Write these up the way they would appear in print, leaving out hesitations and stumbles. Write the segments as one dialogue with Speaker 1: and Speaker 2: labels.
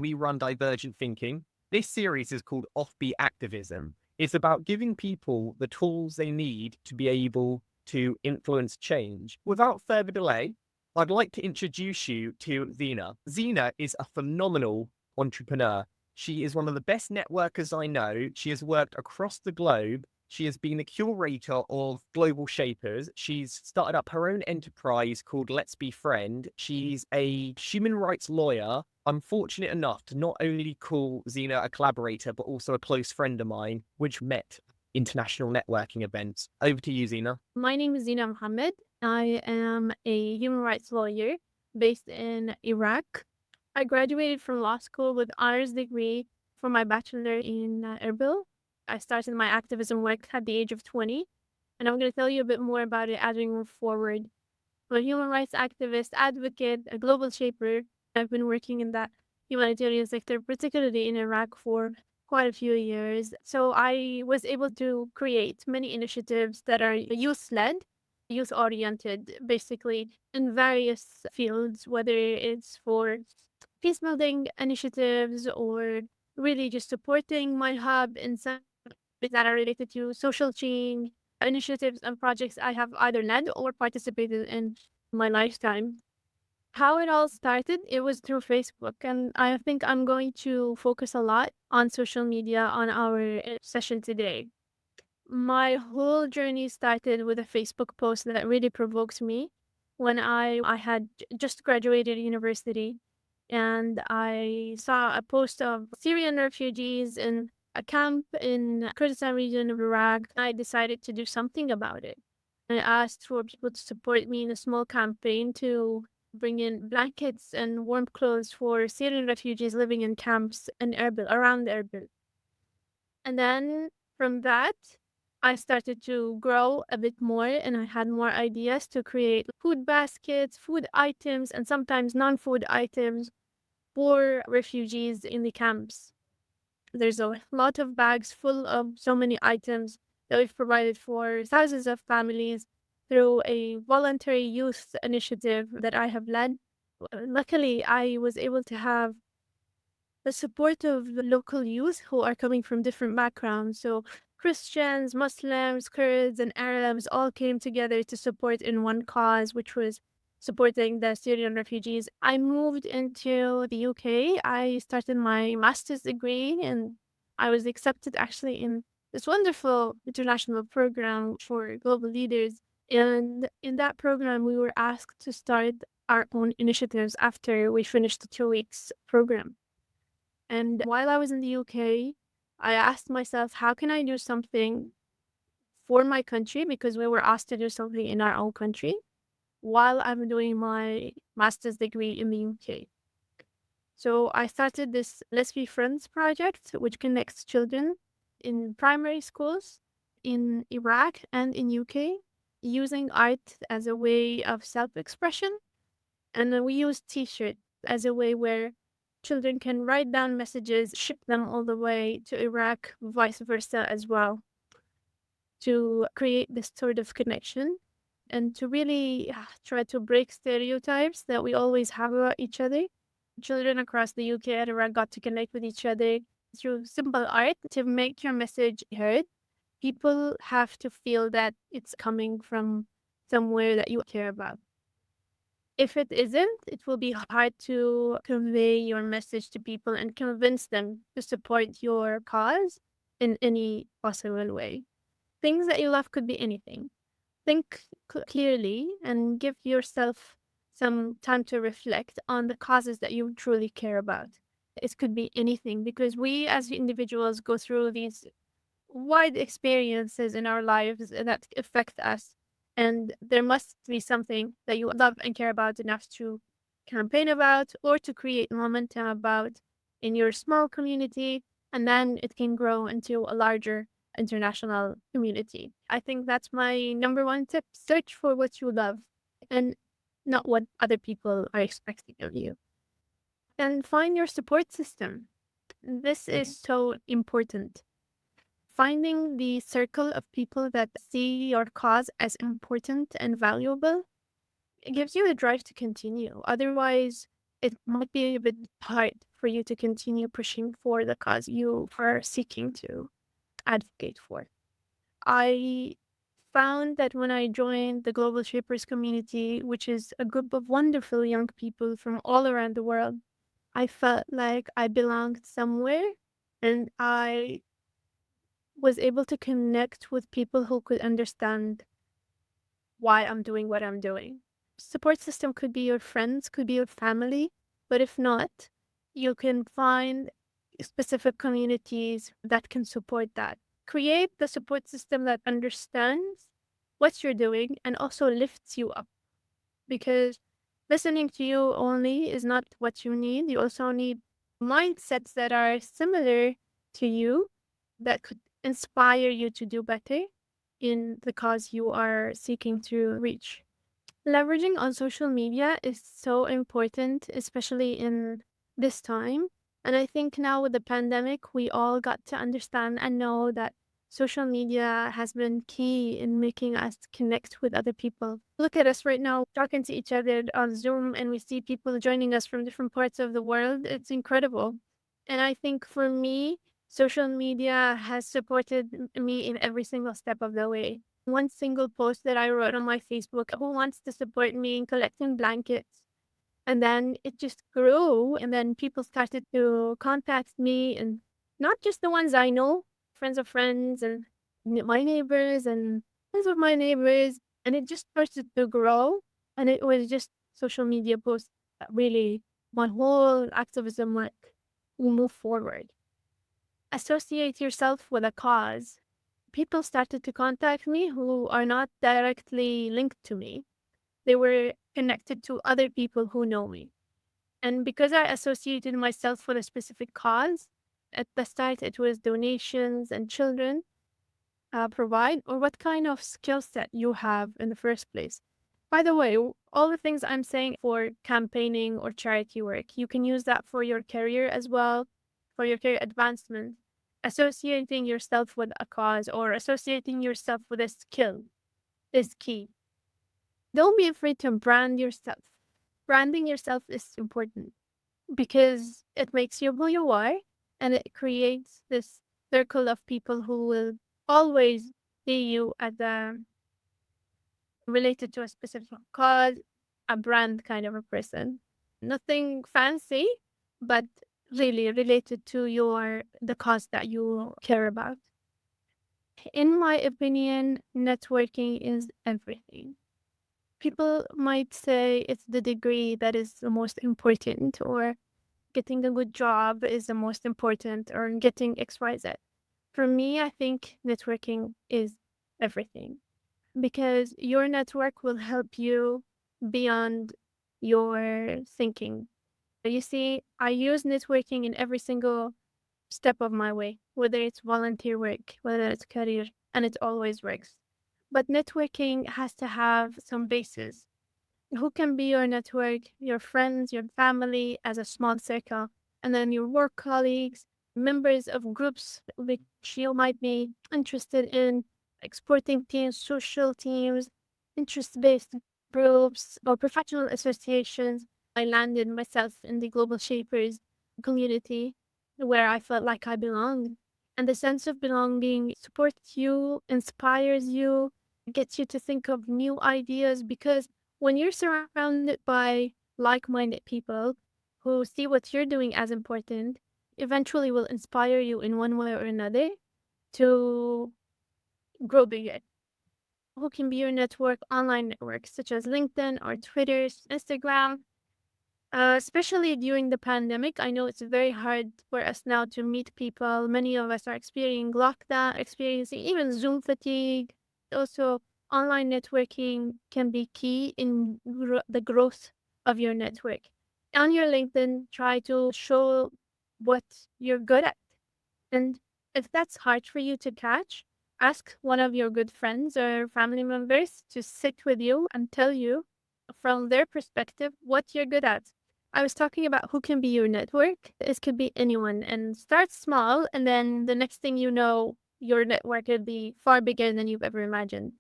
Speaker 1: We run Divergent Thinking. This series is called Offbeat Activism. It's about giving people the tools they need to be able to influence change. Without further delay, I'd like to introduce you to Zinah. Zinah is a phenomenal entrepreneur. She is one of the best networkers I know. She has worked across the globe. She has been the curator of Global Shapers. She's started up her own enterprise called Let's Be Friend. She's a human rights lawyer. I'm fortunate enough to not only call Zinah a collaborator, but also a close friend of mine, which met international networking events. Over to you, Zinah.
Speaker 2: My name is Zinah Mohammed. I am a human rights lawyer based in Iraq. I graduated from law school with honors degree for my bachelor in Erbil. I started my activism work at the age of 20, and I'm going to tell you a bit more about it as we move forward. I'm a human rights activist, advocate, a global shaper. I've been working in that humanitarian sector, particularly in Iraq, for quite a few years. So I was able to create many initiatives that are youth-led, youth-oriented, basically, in various fields, whether it's for peace building initiatives or really just supporting my hub in some that are related to social change initiatives and projects I have either led or participated in my lifetime. How it all started, it was through Facebook, and I think I'm going to focus a lot on social media on our session today. My whole journey started with a Facebook post that really provokes me when I had just graduated university and I saw a post of Syrian refugees in a camp in Kurdistan region of Iraq. I decided to do something about it. I asked for people to support me in a small campaign to bring in blankets and warm clothes for Syrian refugees living in camps in Erbil, around Erbil. And then from that, I started to grow a bit more and I had more ideas to create food baskets, food items, and sometimes non food items for refugees in the camps. There's a lot of bags full of so many items that we've provided for thousands of families through a voluntary youth initiative that I have led. Luckily, I was able to have the support of the local youth who are coming from different backgrounds. So Christians, Muslims, Kurds, and Arabs all came together to support in one cause, which was supporting the Syrian refugees. I moved into the UK. I started my master's degree and I was accepted actually in this wonderful international program for global leaders. And in that program, we were asked to start our own initiatives after we finished the 2 weeks program. And while I was in the UK, I asked myself, how can I do something for my country? Because we were asked to do something in our own country while I'm doing my master's degree in the UK. So I started this Let's Be Friends project, which connects children in primary schools in Iraq and in UK using art as a way of self-expression. And then we use t-shirts as a way where children can write down messages, ship them all the way to Iraq, vice versa as well, to create this sort of connection and to really try to break stereotypes that we always have about each other. Children across the UK and Iraq got to connect with each other through simple art to make your message heard. People have to feel that it's coming from somewhere that you care about. If it isn't, it will be hard to convey your message to people and convince them to support your cause in any possible way. Things that you love could be anything. Think clearly and give yourself some time to reflect on the causes that you truly care about. It could be anything because we as individuals go through these wide experiences in our lives that affect us. And there must be something that you love and care about enough to campaign about or to create momentum about in your small community. And then it can grow into a larger international community. I think that's my number one tip. Search for what you love and not what other people are expecting of you. And find your support system. This is so important. Finding the circle of people that see your cause as important and valuable, it gives you a drive to continue. Otherwise, it might be a bit hard for you to continue pushing for the cause you are seeking to advocate for. I found that when I joined the Global Shapers community, which is a group of wonderful young people from all around the world, I felt like I belonged somewhere, and I was able to connect with people who could understand why I'm doing what I'm doing. Support system could be your friends, could be your family, but if not, you can find specific communities that can support that. Create the support system that understands what you're doing and also lifts you up, because listening to you only is not what you need. You also need mindsets that are similar to you that could inspire you to do better in the cause you are seeking to reach. Leveraging on social media is so important, especially in this time. And I think now with the pandemic, we all got to understand and know that social media has been key in making us connect with other people. Look at us right now talking to each other on Zoom, and we see people joining us from different parts of the world. It's incredible. And I think for me, social media has supported me in every single step of the way. One single post that I wrote on my Facebook, who wants to support me in collecting blankets? And then it just grew. And then people started to contact me, and not just the ones I know, friends of friends, and my neighbors, and friends of my neighbors. And it just started to grow. And it was just social media posts that really, my whole activism like will move forward. Associate yourself with a cause. People started to contact me who are not directly linked to me. They were connected to other people who know me. And because I associated myself with a specific cause, at the start it was donations and children provide, or what kind of skill set you have in the first place. By the way, all the things I'm saying for campaigning or charity work, you can use that for your career as well, for your career advancement. Associating yourself with a cause or associating yourself with a skill is key. Don't be afraid to brand yourself. Branding yourself is important because it makes you who you are, and it creates this circle of people who will always see you as a related to a specific cause, a brand kind of a person. Nothing fancy, but really related to the cause that you care about. In my opinion, networking is everything. People might say it's the degree that is the most important, or getting a good job is the most important, or getting XYZ. For me, I think networking is everything, because your network will help you beyond your thinking. You see, I use networking in every single step of my way, whether it's volunteer work, whether it's career, and it always works. But networking has to have some basis. Who can be your network? Your friends, your family as a small circle, and then your work colleagues, members of groups which you might be interested in, like sporting teams, social teams, interest based groups, or professional associations. I landed myself in the Global Shapers community where I felt like I belonged. And the sense of belonging supports you, inspires you, gets you to think of new ideas, because when you're surrounded by like-minded people who see what you're doing as important, eventually will inspire you in one way or another to grow bigger. Who can be your network? Online networks such as LinkedIn or Twitter, Instagram. Especially during the pandemic, I know it's very hard for us now to meet people. Many of us are experiencing lockdown, experiencing even Zoom fatigue. Also, online networking can be key in the growth of your network. On your LinkedIn, try to show what you're good at. And if that's hard for you to catch, ask one of your good friends or family members to sit with you and tell you from their perspective what you're good at. I was talking about who can be your network. This could be anyone, and start small, and then the next thing you know, your network will be far bigger than you've ever imagined.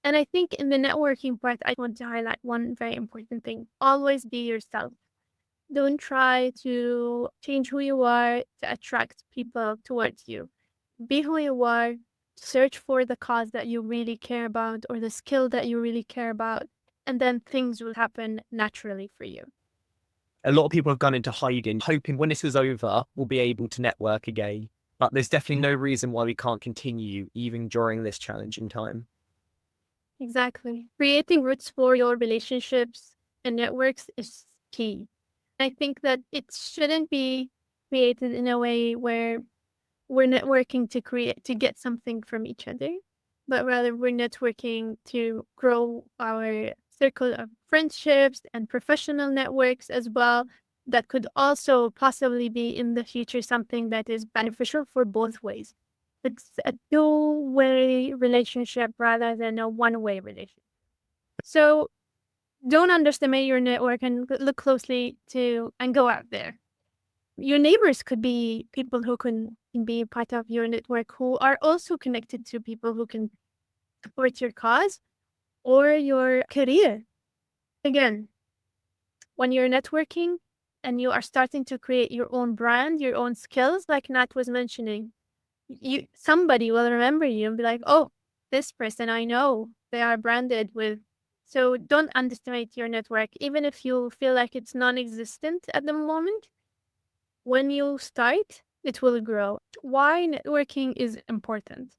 Speaker 2: And I think in the networking part, I want to highlight one very important thing. Always be yourself. Don't try to change who you are to attract people towards you. Be who you are, search for the cause that you really care about or the skill that you really care about, and then things will happen naturally for you.
Speaker 1: A lot of people have gone into hiding, hoping when this is over, we'll be able to network again. But there's definitely no reason why we can't continue even during this challenging time.
Speaker 2: Exactly. Creating roots for your relationships and networks is key. I think that it shouldn't be created in a way where we're networking to get something from each other, but rather we're networking to grow our circle of friendships and professional networks as well. That could also possibly be in the future something that is beneficial for both ways. It's a two-way relationship rather than a one-way relationship. So don't underestimate your network and look closely to and go out there. Your neighbors could be people who can be part of your network who are also connected to people who can support your cause or your career. Again, when you're networking and you are starting to create your own brand, your own skills, like Nat was mentioning, somebody will remember you and be like, oh, this person I know, they are branded with. So don't underestimate your network, even if you feel like it's non-existent at the moment. When you start, it will grow. Why networking is important?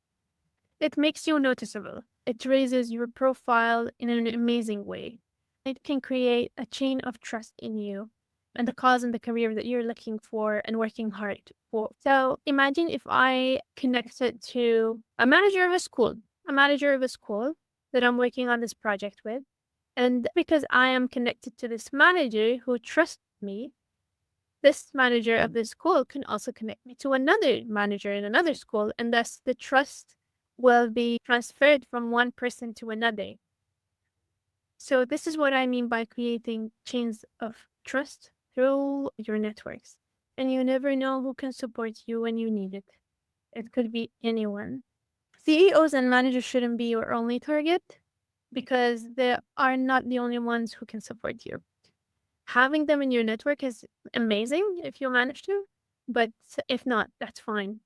Speaker 2: It makes you noticeable. It raises your profile in an amazing way. It can create a chain of trust in you and the cause and the career that you're looking for and working hard for. So imagine if I connected to a manager of a school that I'm working on this project with. And because I am connected to this manager who trusts me, this manager of this school can also connect me to another manager in another school, and thus the trust will be transferred from one person to another. So this is what I mean by creating chains of trust through your networks. And you never know who can support you when you need it. It could be anyone. CEOs and managers shouldn't be your only target because they are not the only ones who can support you. Having them in your network is amazing if you manage to, but if not, that's fine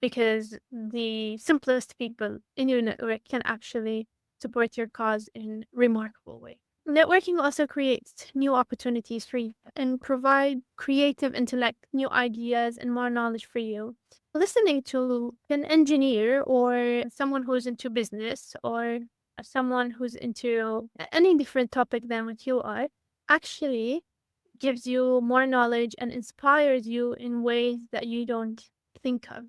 Speaker 2: because the simplest people in your network can actually support your cause in remarkable way. Networking also creates new opportunities for you and provide creative intellect, new ideas, and more knowledge for you. Listening to an engineer or someone who's into business or someone who's into any different topic than what you are actually gives you more knowledge and inspires you in ways that you don't think of.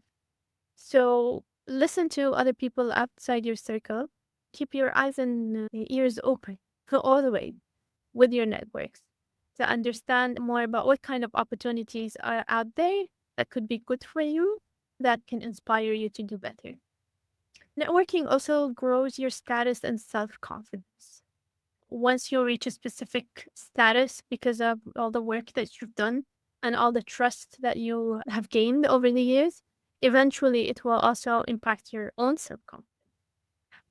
Speaker 2: So listen to other people outside your circle. Keep your eyes and ears open all the way with your networks to understand more about what kind of opportunities are out there that could be good for you, that can inspire you to do better. Networking also grows your status and self-confidence. Once you reach a specific status because of all the work that you've done and all the trust that you have gained over the years, eventually it will also impact your own self-confidence.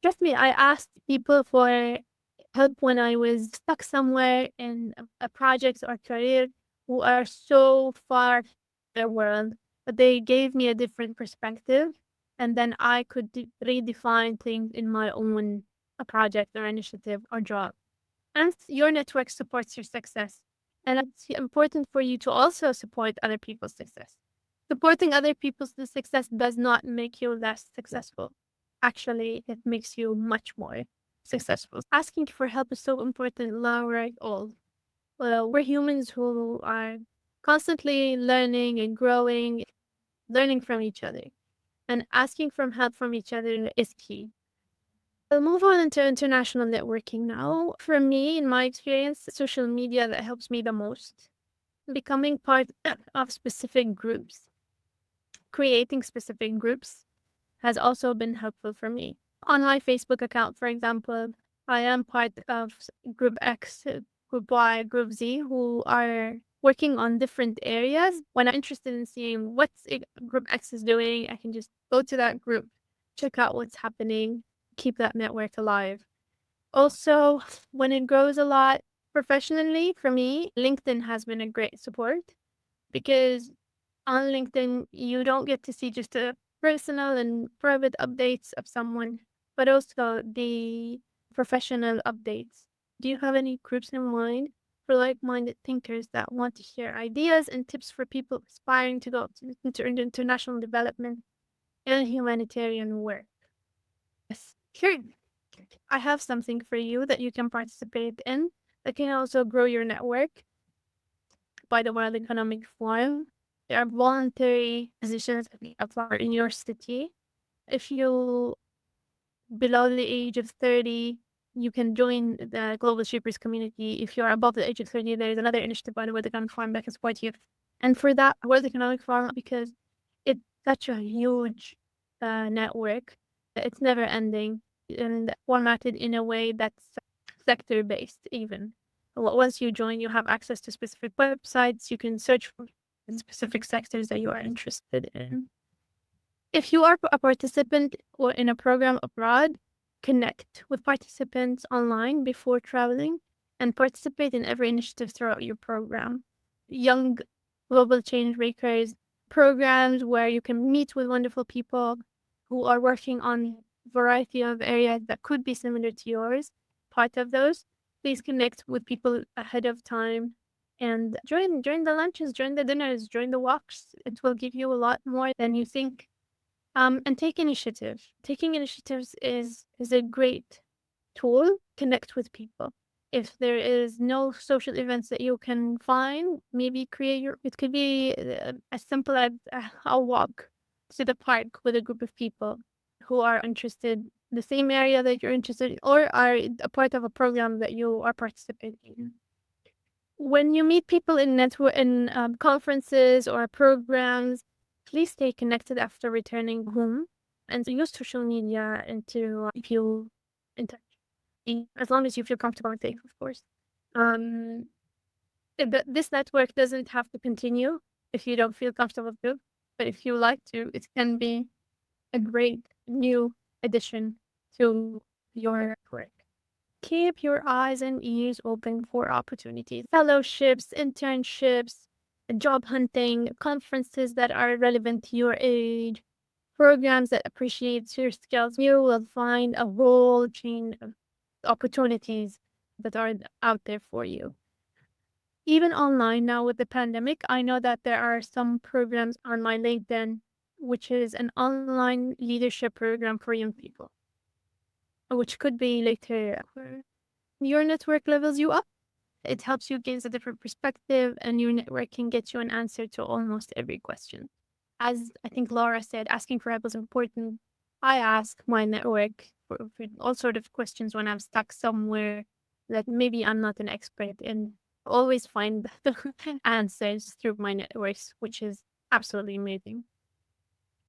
Speaker 2: Trust me, I asked people for help when I was stuck somewhere in a project or career who are so far from their world, but they gave me a different perspective, and then I could redefine things in my own project or initiative or job. And your network supports your success. And it's important for you to also support other people's success. Supporting other people's success does not make you less successful. Actually, it makes you much more successful. Asking for help is so important, Laura. All. Well, we're humans who are constantly learning and growing, learning from each other. And asking for help from each other is key. I'll move on into international networking now. For me, in my experience, social media that helps me the most. Becoming part of specific groups, creating specific groups has also been helpful for me. On my Facebook account, for example, I am part of Group X, Group Y, Group Z, who are working on different areas. When I'm interested in seeing what Group X is doing, I can just go to that group, check out what's happening, keep that network alive. Also, when it grows a lot, Professionally, for me, LinkedIn has been a great support because on LinkedIn, you don't get to see just the personal and private updates of someone, but also the professional updates. Do you have any groups in mind for like-minded thinkers that want to share ideas and tips for people aspiring to go into international development and humanitarian work? Yes. Here, I have something for you that you can participate in that can also grow your network by the World Economic Forum. There are voluntary positions that you apply in your city. If you below the age of 30, you can join the Global Shapers community. If you're above the age of 30, there is another initiative by the World Economic Forum that can support you. And for that World Economic Forum, because it's such a huge network, it's never ending and formatted in a way that's sector based, even. Once you join, you have access to specific websites. You can search for specific sectors that you are interested in. If you are a participant or in a program abroad, connect with participants online before traveling and participate in every initiative throughout your program. Young global change makers programs where you can meet with wonderful people who are working on a variety of areas that could be similar to yours. Part of those, please connect with people ahead of time and join the lunches, join the dinners, join the walks. It will give you a lot more than you think. And take initiative. Taking initiatives is a great tool. Connect with people. If there is no social events that you can find, maybe create your. It could be as simple as a walk to the park with a group of people who are interested in the same area that you're interested in, or are a part of a program that you are participating in. When you meet people in conferences or programs, please stay connected after returning home and use social media to keep you in touch, as long as you feel comfortable and safe, of course. This network doesn't have to continue if you don't feel comfortable to, but if you like to, it can be a great new addition to your work. Keep your eyes and ears open for opportunities, fellowships, internships, job hunting, conferences that are relevant to your age, programs that appreciate your skills. You will find a whole chain of opportunities that are out there for you. Even online now with the pandemic, I know that there are some programs on my LinkedIn, which is an online leadership program for young people, which could be later. Your network levels you up. It helps you gain a different perspective, and your network can get you an answer to almost every question. As I think Laura said, asking for help is important. I ask my network for all sort of questions when I'm stuck somewhere that maybe I'm not an expert in. Always find the answers through my networks, which is absolutely amazing.